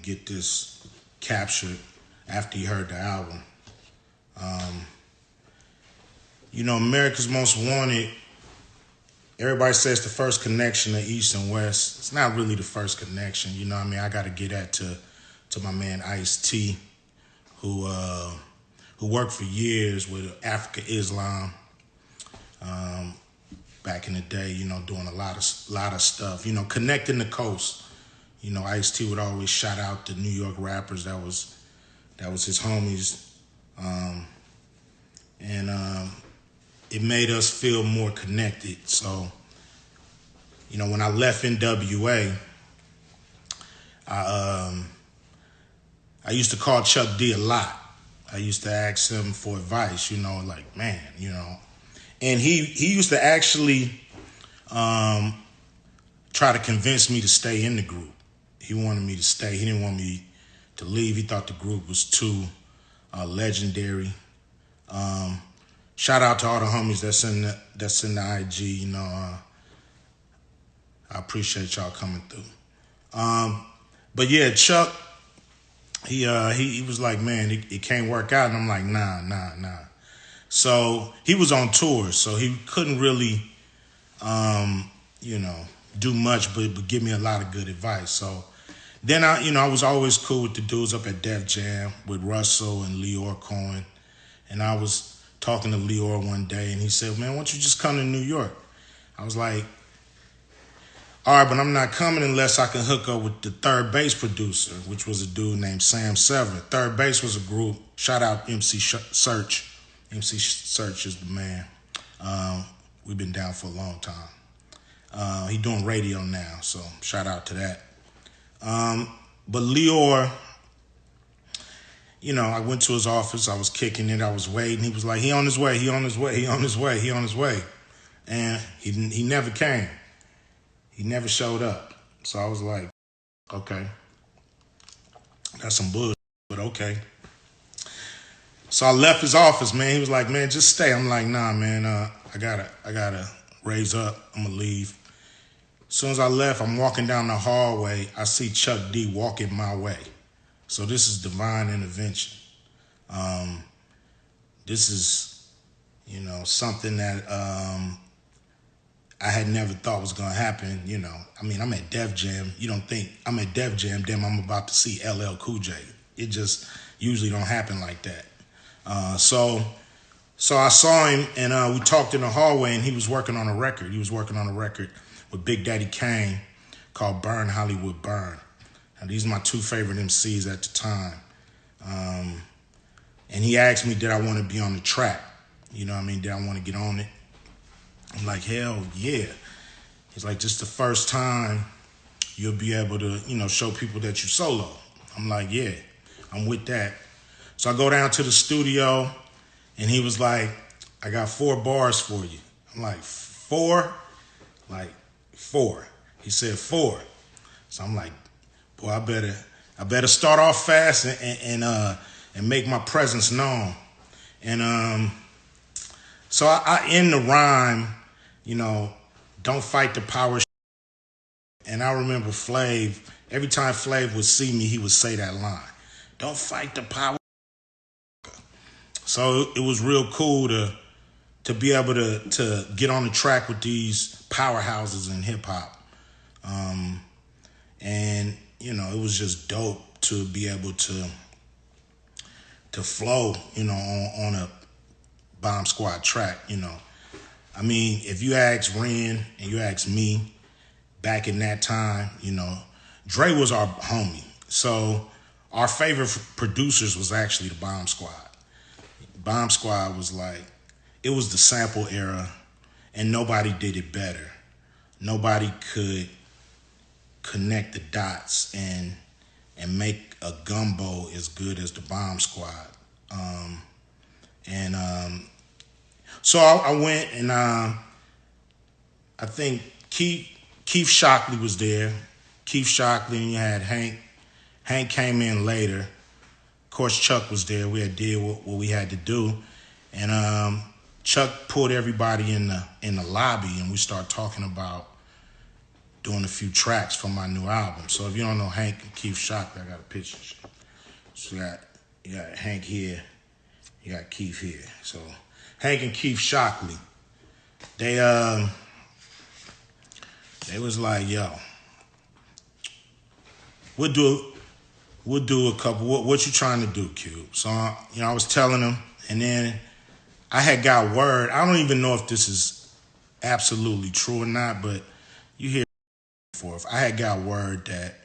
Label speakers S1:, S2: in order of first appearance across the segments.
S1: get this captured after he heard the album. America's Most Wanted, everybody says the first connection to East and West. It's not really the first connection, you know what I mean? I got to get that to my man Ice-T, who worked for years with Africa Islam back in the day, doing a lot of stuff, connecting the coast. Ice-T would always shout out the New York rappers. That was his homies. It made us feel more connected. So, when I left NWA, I used to call Chuck D a lot. I used to ask him for advice, and he used to actually try to convince me to stay in the group. He wanted me to stay. He didn't want me to leave. He thought the group was too legendary. Shout out to all the homies that's in the IG. I appreciate y'all coming through. But yeah, Chuck, he was like, man, it can't work out, and I'm like, nah. So he was on tour, so he couldn't really, do much, but give me a lot of good advice. So then I was always cool with the dudes up at Def Jam with Russell and Leor Cohen, and I was talking to Leor one day, and he said, man, why don't you just come to New York? I was like, all right, but I'm not coming unless I can hook up with the Third Bass producer, which was a dude named Sam Sever. Third Bass was a group. Shout out MC Search. MC Search is the man. We've been down for a long time. He doing radio now, so shout out to that. But Leor, I went to his office. I was kicking it. I was waiting. He was like, he on his way. And he never came. He never showed up. So I was like, okay. That's some bullshit, but okay. So I left his office, man. He was like, man, just stay. I'm like, nah, man, I gotta raise up. I'm gonna leave. As soon as I left, I'm walking down the hallway. I see Chuck D walking my way. So this is divine intervention. This is, something that I had never thought was going to happen. I'm at Def Jam. You don't think I'm at Def Jam, then I'm about to see LL Cool J. It just usually don't happen like that. So I saw him, and we talked in the hallway, and he was working on a record. He was working on a record with Big Daddy Kane called Burn Hollywood Burn. Now, these are my two favorite MCs at the time. And he asked me, did I want to be on the track? Did I want to get on it? I'm like, hell yeah. He's like, just the first time you'll be able to, show people that you solo. I'm like, yeah, I'm with that. So I go down to the studio, and he was like, I got 4 bars for you. I'm like, 4? Like, 4. He said 4. So I'm like, boy, I better start off fast and make my presence known. And so I end the rhyme, don't fight the power. And I remember Flav, every time Flav would see me, he would say that line, don't fight the power. So it was real cool to be able to get on the track with these powerhouses in hip hop. And it was just dope to be able to flow, on a Bomb Squad track, if you ask Ren and you ask me back in that time, Dre was our homie. So our favorite producers was actually the Bomb Squad. Bomb Squad was like, it was the sample era, and nobody did it better. Nobody could connect the dots and make a gumbo as good as the Bomb Squad. So I went, and I think Keith Shockley was there. Keith Shockley, and you had Hank. Hank came in later. Of course, Chuck was there. We had did what we had to do, and Chuck pulled everybody in the lobby, and we started talking about doing a few tracks for my new album. So if you don't know Hank and Keith Shockley, I got a picture. So you got Hank here, you got Keith here. So Hank and Keith Shockley, they was like, yo, we'll do a couple. What you trying to do, Cube? So I was telling them, and then I had got word. I don't even know if this is absolutely true or not, but you hear forth. I had got word that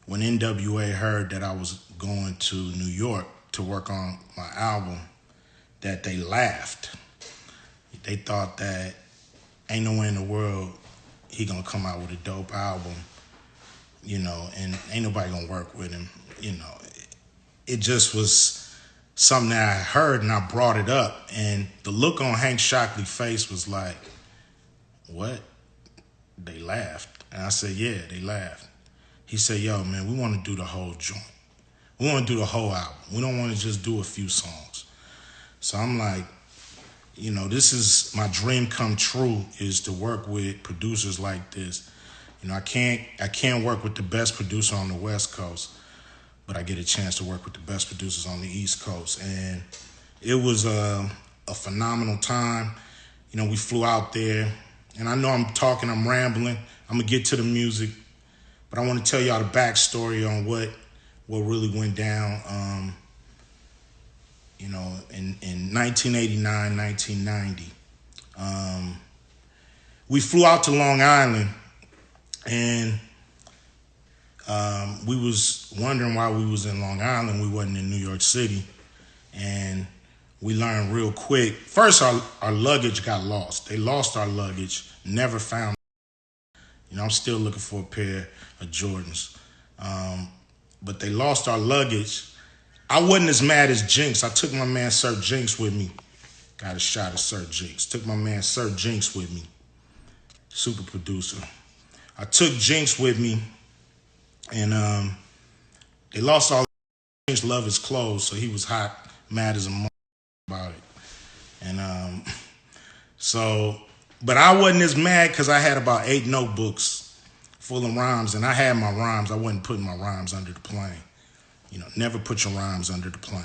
S1: when NWA heard that I was going to New York to work on my album, that they laughed. They thought that ain't no way in the world he gonna come out with a dope album, and ain't nobody gonna work with him. It just was something that I heard, and I brought it up, and the look on Hank Shockley's face was like, what? They laughed. And I said, yeah, they laughed. He said, yo, man, we want to do the whole joint. We want to do the whole album. We don't want to just do a few songs. So I'm like, this is my dream come true, is to work with producers like this. I can't work with the best producer on the West Coast, but I get a chance to work with the best producers on the East Coast. And it was a phenomenal time. We flew out there, and I know I'm rambling. I'm going to get to the music, but I want to tell y'all the backstory on what really went down, in 1989, 1990. We flew out to Long Island, and we was wondering why we was in Long Island. We wasn't in New York City. And we learned real quick. First, our luggage got lost. They lost our luggage, never found it. I'm still looking for a pair of Jordans. But they lost our luggage. I wasn't as mad as Jinx. I took my man Sir Jinx with me. Got a shot of Sir Jinx. Took my man Sir Jinx with me. Super producer. I took Jinx with me, and they lost all. Jinx loved his clothes, so he was hot, mad as a mother about it. And but I wasn't as mad because I had about 8 notebooks full of rhymes, and I had my rhymes. I wasn't putting my rhymes under the plane. Never put your rhymes under the plane.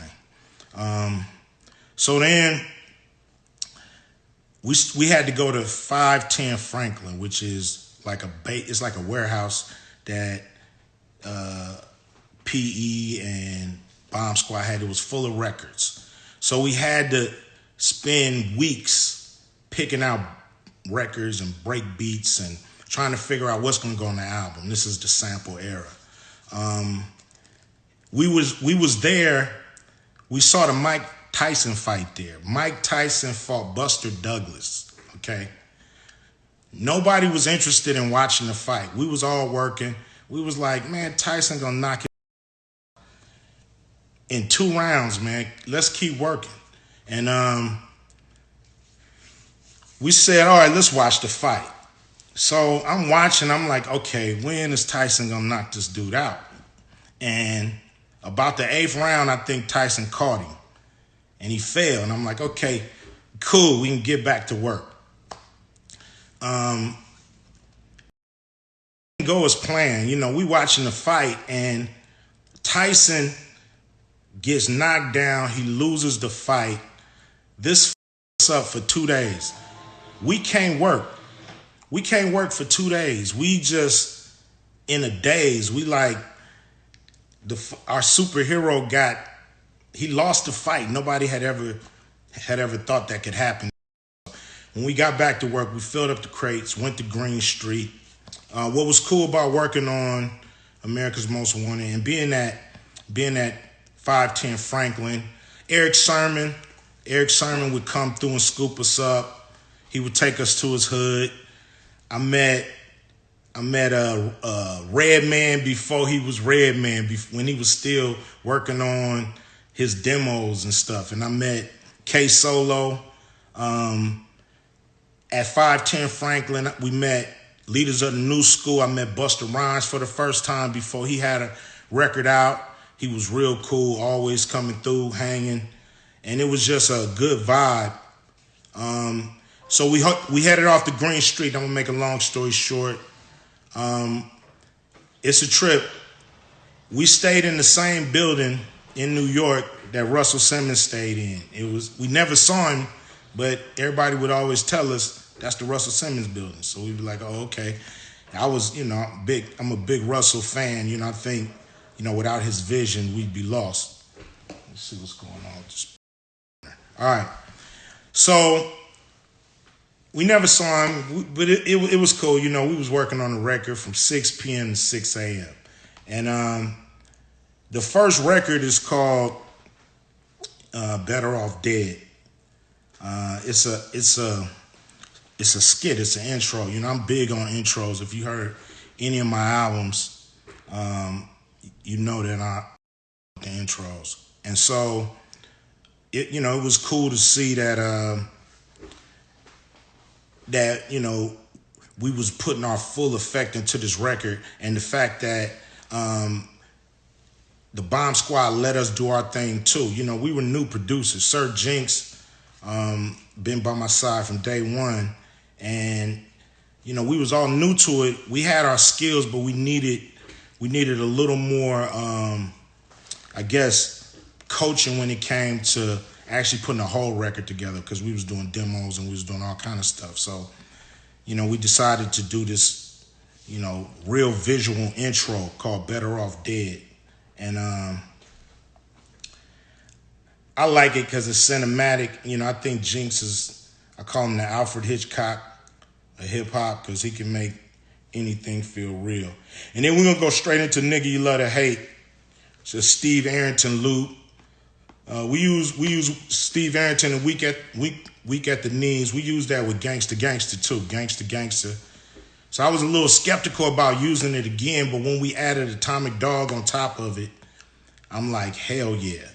S1: So then we had to go to 510 Franklin, which is like it's like a warehouse that PE and Bomb Squad had. It was full of records. So we had to spend weeks picking out records and break beats and trying to figure out what's going to go on the album. This is the sample era. We was there. We saw the Mike Tyson fight there. Mike Tyson fought Buster Douglas. Okay. Nobody was interested in watching the fight. We was all working. We was like, man, Tyson gonna knock it in 2 rounds, man. Let's keep working. And we said, all right, let's watch the fight. So I'm watching. I'm like, okay, when is Tyson gonna knock this dude out? And about the 8th round, I think Tyson caught him, and he fell. And I'm like, okay, cool, we can get back to work. Go as planned. We watching the fight, and Tyson gets knocked down. He loses the fight. This up for 2 days. We can't work. We can't work for 2 days. We just in a daze. We like our superhero he lost the fight. Nobody had ever thought that could happen. When we got back to work, we filled up the crates, went to Green Street. What was cool about working on America's Most Wanted and being at 510 Franklin, Eric Sermon would come through and scoop us up. He would take us to his hood. I met a Redman before he was Redman, when he was still working on his demos and stuff. And I met K Solo. At 510 Franklin, we met leaders of the new school. I met Busta Rhymes for the first time before he had a record out. He was real cool, always coming through, hanging. And it was just a good vibe. So we headed off to Green Street. I'm going to make a long story short. It's a trip. We stayed in the same building in New York that Russell Simmons stayed in. We never saw him, but everybody would always tell us that's the Russell Simmons building. So we'd be like, oh, okay. I'm a big Russell fan. I think, without his vision, we'd be lost. Let's see what's going on with this. All right. So we never saw him, but it was cool. We was working on the record from 6 p.m. to 6 a.m. And the first record is called Better Off Dead. It's a skit. It's an intro. I'm big on intros. If you heard any of my albums, you know that I the intros. And so, it was cool to see that we was putting our full effect into this record, and the fact that the Bomb Squad let us do our thing too. We were new producers. Sir Jinx been by my side from day one. And, we was all new to it. We had our skills, but we needed a little more, coaching when it came to actually putting a whole record together, because we was doing demos and we was doing all kind of stuff. So, we decided to do this, real visual intro called Better Off Dead. And I like it because it's cinematic. I think Jinx I call him the Alfred Hitchcock of hip-hop, because he can make anything feel real. And then we're going to go straight into Nigga You Love to Hate. It's a Steve Arrington loop. We use Steve Arrington and Weak at the Knees. We use that with Gangsta Gangsta too. Gangsta Gangsta. So I was a little skeptical about using it again, but when we added Atomic Dog on top of it, I'm like, hell yeah.